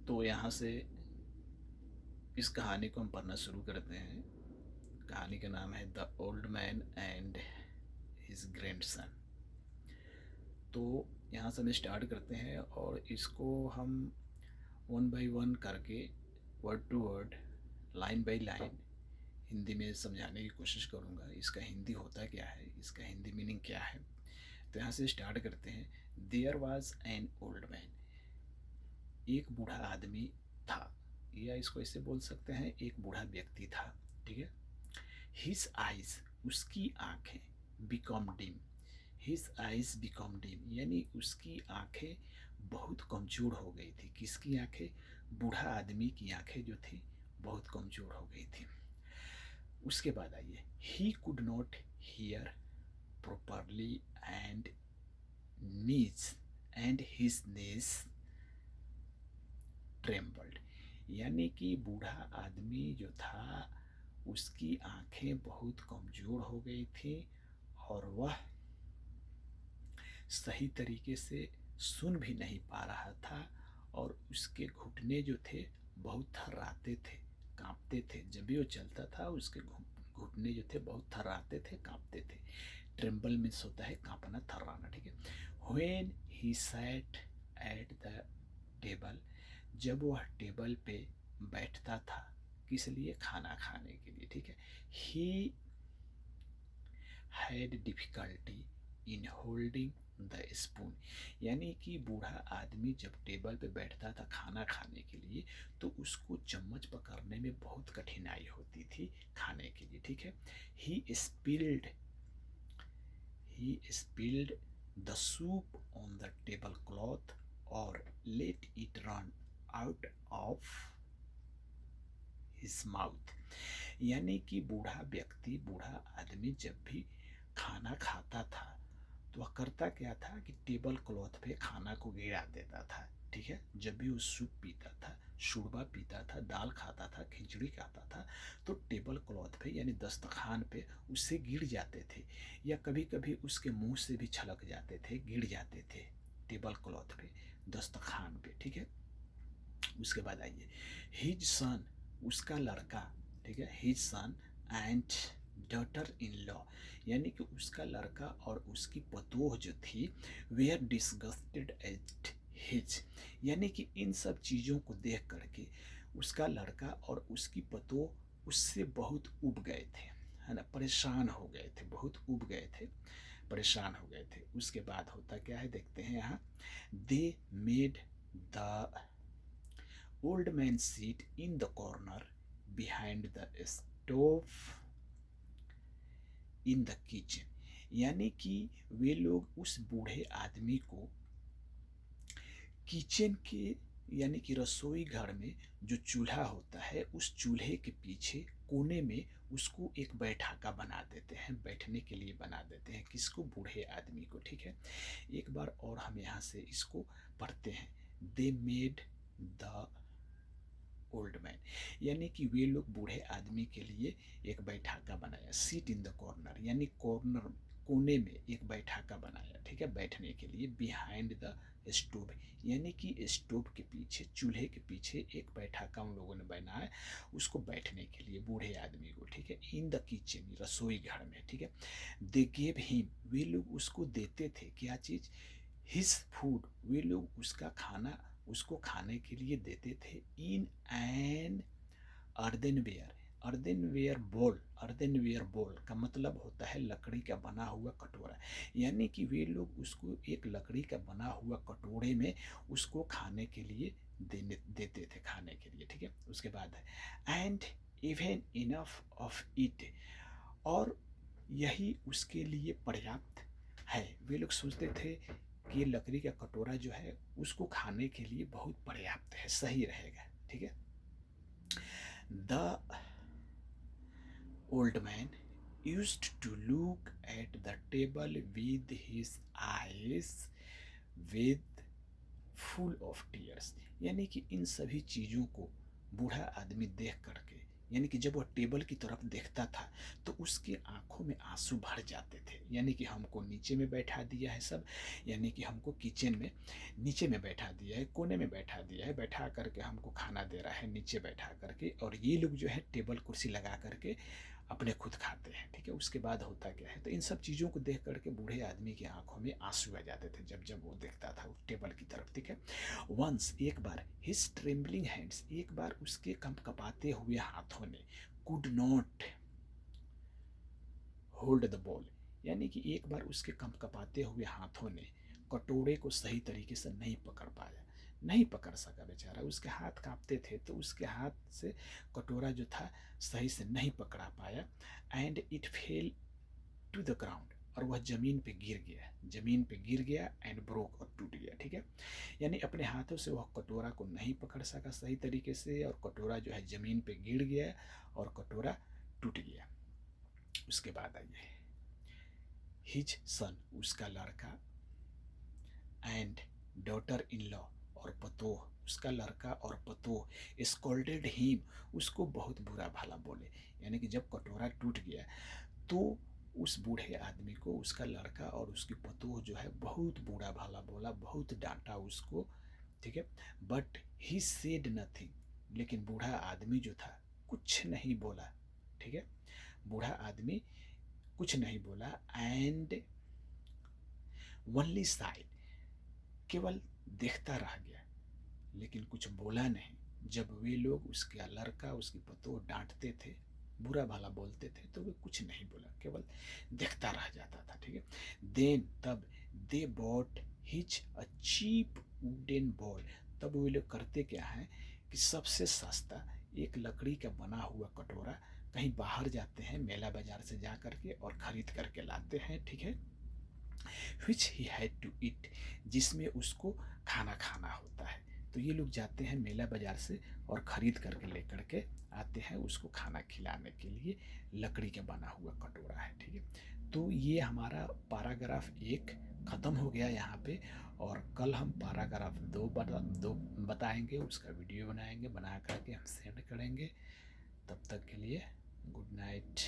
तो यहाँ से इस कहानी को हम पढ़ना शुरू करते हैं। कहानी का नाम है the old man and his grandson. तो यहाँ से हम स्टार्ट करते हैं और इसको हम वन बाय वन करके word to word, line by line Hindi में समझाने की कोशिश करूँगा। इसका हिंदी होता क्या है, इसका हिंदी मीनिंग क्या है। तो यहाँ से स्टार्ट करते हैं। There was an old man, एक बूढ़ा आदमी था, या इसको ऐसे बोल सकते हैं एक बूढ़ा व्यक्ति था। ठीक है। हिज आइज, उसकी आंखें, become dim, his eyes become dim, यानी उसकी आंखें बहुत कमज़ोर हो गई थी। किसकी आंखें? बूढ़ा आदमी की आंखें जो थी बहुत कमज़ोर हो गई थी। उसके बाद आइए, he could not here properly and knees and his knees trembled, यानी कि बूढ़ा आदमी जो था उसकी आंखें बहुत कमज़ोर हो गई थी और वह सही तरीके से सुन भी नहीं पा रहा था और उसके घुटने जो थे बहुत थर्राते थे, कांपते थे। जब भी वो चलता था उसके घुटने जो थे बहुत थर्राते थे, कांपते थे। ट्रेम्बल मीन्स होता है कांपना, थर्राना। ठीक है। When he sat at the table, जब वह टेबल पे बैठता था, किस लिए? खाना खाने के लिए। ठीक है। He had difficulty in holding the spoon, यानी कि बूढ़ा आदमी जब टेबल पे बैठता था खाना खाने के लिए तो उसको चम्मच पकड़ने में बहुत कठिनाई होती थी खाने के लिए। ठीक है। ही spilled the soup on the tablecloth or let it run out of his mouth, यानी कि बूढ़ा व्यक्ति, बूढ़ा आदमी जब भी खाना खाता था तो वह करता क्या था कि टेबल क्लॉथ पे खाना को गिरा देता था। ठीक है। जब भी वो सूप पीता था, शूरबा पीता था, दाल खाता था, खिचड़ी खाता था, तो टेबल क्लॉथ पे यानी दस्तरखान पे उससे गिर जाते थे, या कभी कभी उसके मुंह से भी छलक जाते थे, गिर जाते थे टेबल क्लॉथ पे, दस्तरखान पे। ठीक है। उसके बाद आइए, हिज सन, उसका लड़का। ठीक है। His son and daughter in law, यानी कि उसका लड़का और उसकी पतोह जो थी, वेयर डिस्गस्टेड एट हिज, यानी कि इन सब चीज़ों को देख करके उसका लड़का और उसकी पतोह उससे बहुत उब गए थे, है ना, परेशान हो गए थे, बहुत उब गए थे, परेशान हो गए थे। उसके बाद होता क्या है देखते हैं यहाँ, they made the old man sit in the corner behind the stove in the kitchen, यानी कि वे लोग उस बूढ़े आदमी को किचन के यानी कि रसोई घर में जो चूल्हा होता है उस चूल्हे के पीछे कोने में उसको एक बैठाका बना देते हैं, बैठने के लिए बना देते हैं। किसको? बूढ़े आदमी को। ठीक है। एक बार और हम यहाँ से इसको पढ़ते हैं। They made the old man, यानी कि वे लोग बूढ़े आदमी के लिए एक बैठाका बनाया। सीट इन द कॉर्नर, यानी कॉर्नर, कोने में एक बैठाका बनाया। ठीक है। बैठने के लिए। बिहाइंड द स्टोव, यानी कि स्टोव के पीछे, चूल्हे के पीछे एक बैठाका उन लोगों ने बनाया उसको बैठने के लिए, बूढ़े आदमी को। ठीक है। इन द किचन, रसोई घर में। ठीक है। दे गेव हिम, वे लोग उसको देते थे क्या चीज़? हिज फूड, वे लोग उसका खाना उसको खाने के लिए देते थे। इन एन अर्देनवेयर, अर्देनवेयर बोल, अर्देनवेयर बोल का मतलब होता है लकड़ी का बना हुआ कटोरा, यानी कि वे लोग उसको एक लकड़ी का बना हुआ कटोरे में उसको खाने के लिए देते थे, खाने के लिए। ठीक है। उसके बाद है and even enough of it, और यही उसके लिए पर्याप्त है। वे लोग सोचते थे कि ये लकड़ी का कटोरा जो है उसको खाने के लिए बहुत पर्याप्त है, सही रहेगा। ठीक है। The old man used to look at the table with his eyes with full of tears, यानी कि इन सभी चीज़ों को बूढ़ा आदमी देख करके यानी कि जब वह टेबल की तरफ देखता था तो उसके आंखों में आंसू भर जाते थे। यानी कि हमको नीचे में बैठा दिया है सब, यानी कि हमको किचन में नीचे में बैठा दिया है, कोने में बैठा दिया है, बैठा करके हमको खाना दे रहा है नीचे बैठा करके, और ये लोग जो है टेबल कुर्सी लगा करके अपने खुद खाते हैं। ठीक है, उसके बाद होता क्या है, तो इन सब चीज़ों को देख करके बूढ़े आदमी की आंखों में आंसू आ जाते थे जब जब वो देखता था उस टेबल की तरफ। ठीक है, वंस एक बार हिज ट्रेम्बलिंग हैंड्स, एक बार उसके कंपकपाते हुए हाथों ने could not hold the ball, यानी कि एक बार उसके कंपकपाते हुए हाथों ने कटोरे को सही तरीके से नहीं पकड़ पाया, नहीं पकड़ सका बेचारा, उसके हाथ कांपते थे तो उसके हाथ से कटोरा जो था सही से नहीं पकड़ा पाया। And it fell to the ground, और वह जमीन पे गिर गया, जमीन पे गिर गया, एंड ब्रोक, और टूट गया। ठीक है, यानी अपने हाथों से वह कटोरा को नहीं पकड़ सका सही तरीके से, और कटोरा जो है जमीन पे गिर गया और कटोरा टूट गया। उसके बाद आइए, हिज सन, उसका लड़का, एंड डॉटर इन लॉ, और पतोह, उसका लड़का और पतोह, स्कोल्डेड हिम, उसको बहुत बुरा भला बोले। यानी कि जब कटोरा टूट गया तो उस बूढ़े आदमी को उसका लड़का और उसकी पतोह जो है बहुत बुरा भला बोला, बहुत डांटा उसको। ठीक है, बट ही सेड नथिंग, लेकिन बूढ़ा आदमी जो था कुछ नहीं बोला। ठीक है, बूढ़ा आदमी कुछ नहीं बोला, एंड ओनली साइड, केवल देखता रह गया, लेकिन कुछ बोला नहीं। जब वे लोग, उसका लड़का उसकी पतोह डांटते थे, बुरा भला बोलते थे, तो वे कुछ नहीं बोला, केवल देखता रह जाता था। ठीक है, देन तब they bought each a cheap wooden bowl, तब वे लोग करते क्या है कि सबसे सस्ता एक लकड़ी का बना हुआ कटोरा कहीं बाहर जाते हैं मेला बाजार से जा करके और ख़रीद करके लाते हैं। ठीक है, विच ही हैड टू ईट, जिसमें उसको खाना खाना होता है। तो ये लोग जाते हैं मेला बाजार से और ख़रीद करके लेकर के आते हैं उसको खाना खिलाने के लिए, लकड़ी का बना हुआ कटोरा है। ठीक है, तो ये हमारा पैराग्राफ 1 ख़त्म हो गया यहाँ पे, और कल हम पैराग्राफ 2 बताएंगे, उसका वीडियो बनाएंगे, बना करके हम सेंड करेंगे। तब तक के लिए गुड नाइट।